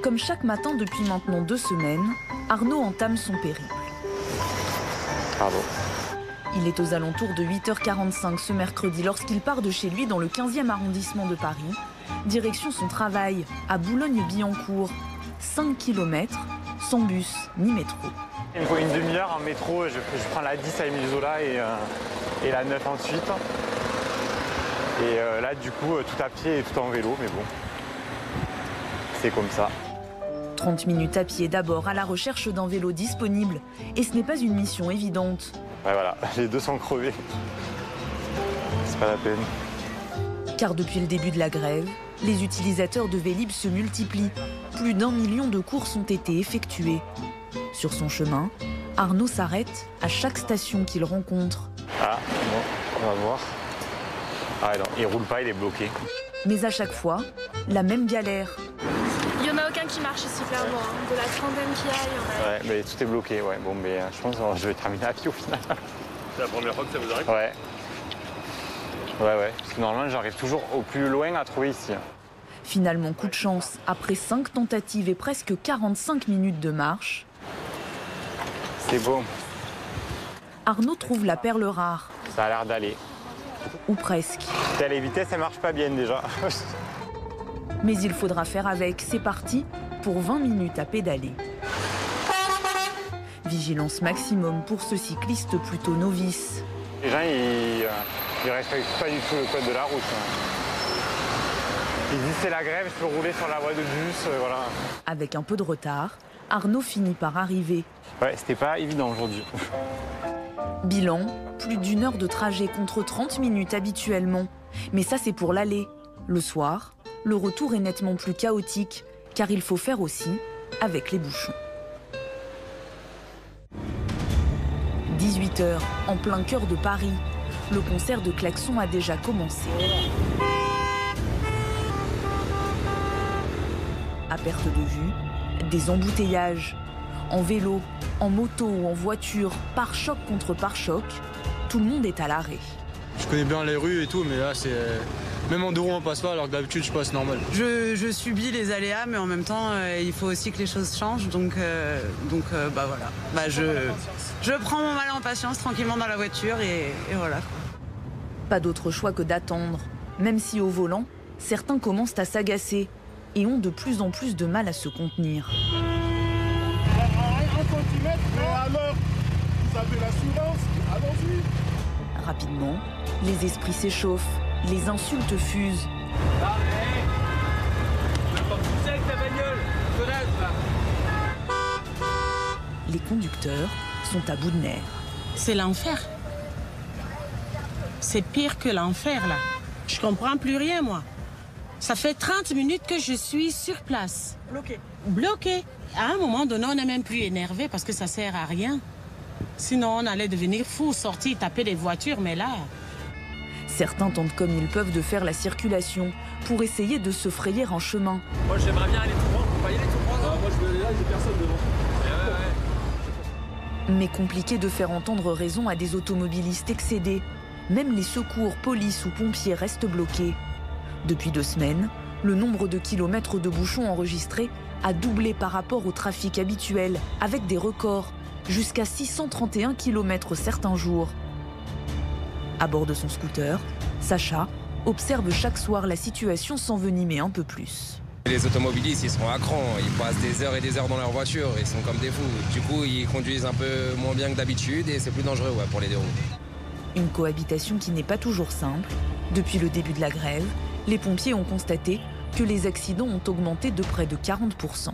Comme chaque matin depuis maintenant 2 semaines, Arnaud entame son périple. Bravo. Il est aux alentours de 8h45 ce mercredi lorsqu'il part de chez lui dans le 15e arrondissement de Paris, direction son travail à Boulogne-Billancourt. 5 km, sans bus ni métro. Il me faut une demi-heure en métro, je prends la 10 à Émile Zola et la 9 ensuite. Et là du coup tout à pied et tout en vélo, mais bon, c'est comme ça. 30 minutes à pied d'abord à la recherche d'un vélo disponible. Et ce n'est pas une mission évidente. Ouais voilà, les deux sont crevés. C'est pas la peine. Car depuis le début de la grève, les utilisateurs de Vélib se multiplient. Plus d'1 million de courses ont été effectuées. Sur son chemin, Arnaud s'arrête à chaque station qu'il rencontre. Ah, bon, on va voir. Ah non, il roule pas, il est bloqué. Mais à chaque fois, la même galère. Il n'y en a aucun qui marche ici, clairement. Hein. De la trentaine qui aille. Ouais, mais tout est bloqué, ouais. Bon, mais je pense que je vais terminer à pied au final. C'est la première fois que ça vous arrive? Ouais. Ouais. Parce que normalement, j'arrive toujours au plus loin à trouver ici. Finalement, coup de chance, après 5 tentatives et presque 45 minutes de marche, c'est bon. Arnaud trouve la perle rare. Ça a l'air d'aller. Ou presque. Les vitesses, elles marchent pas bien déjà. Mais il faudra faire avec. C'est parti pour 20 minutes à pédaler. Vigilance maximum pour ce cycliste plutôt novice. Les gens, ils respectent pas du tout le code de la route. Ils disent c'est la grève, je peux rouler sur la voie de bus, voilà. Avec un peu de retard, Arnaud finit par arriver. Ouais, c'était pas évident aujourd'hui. Bilan, plus d'1 heure de trajet contre 30 minutes habituellement. Mais ça, c'est pour l'aller. Le soir, le retour est nettement plus chaotique, car il faut faire aussi avec les bouchons. 18h, en plein cœur de Paris. Le concert de klaxons a déjà commencé. À perte de vue, des embouteillages. En vélo, en moto ou en voiture, pare-choc contre pare-choc, tout le monde est à l'arrêt. Je connais bien les rues et tout, mais là, c'est... Même en deux roues, on passe pas, alors que d'habitude, je passe normal. Je subis les aléas, mais en même temps, il faut aussi que les choses changent. Donc bah voilà. Bah, je prends mon mal en patience, tranquillement dans la voiture, et voilà. Pas d'autre choix que d'attendre. Même si au volant, certains commencent à s'agacer et ont de plus en plus de mal à se contenir. Mais alors, vous avez l'assurance, allons-y. Rapidement, les esprits s'échauffent, les insultes fusent. Les conducteurs sont à bout de nerfs. C'est l'enfer. C'est pire que l'enfer, là. Je comprends plus rien, moi. Ça fait 30 minutes que je suis sur place. Bloqué. À un moment donné, on n'est même plus énervé parce que ça sert à rien. Sinon, on allait devenir fou, sortir, taper les voitures, mais là... Certains tentent comme ils peuvent de faire la circulation pour essayer de se frayer un chemin. Moi, j'aimerais bien aller tout droit. On peut pas y aller tout droit, non? Moi, je veux aller là, il n'y a personne devant. Mais compliqué de faire entendre raison à des automobilistes excédés. Même les secours, police ou pompiers restent bloqués. Depuis 2 semaines, le nombre de kilomètres de bouchons enregistrés a doublé par rapport au trafic habituel, avec des records, jusqu'à 631 km certains jours. À bord de son scooter, Sacha observe chaque soir la situation s'envenimer un peu plus. Les automobilistes, ils sont à cran, ils passent des heures et des heures dans leur voiture, ils sont comme des fous. Du coup, ils conduisent un peu moins bien que d'habitude et c'est plus dangereux pour les deux roues. Une cohabitation qui n'est pas toujours simple. Depuis le début de la grève, les pompiers ont constaté que les accidents ont augmenté de près de 40%.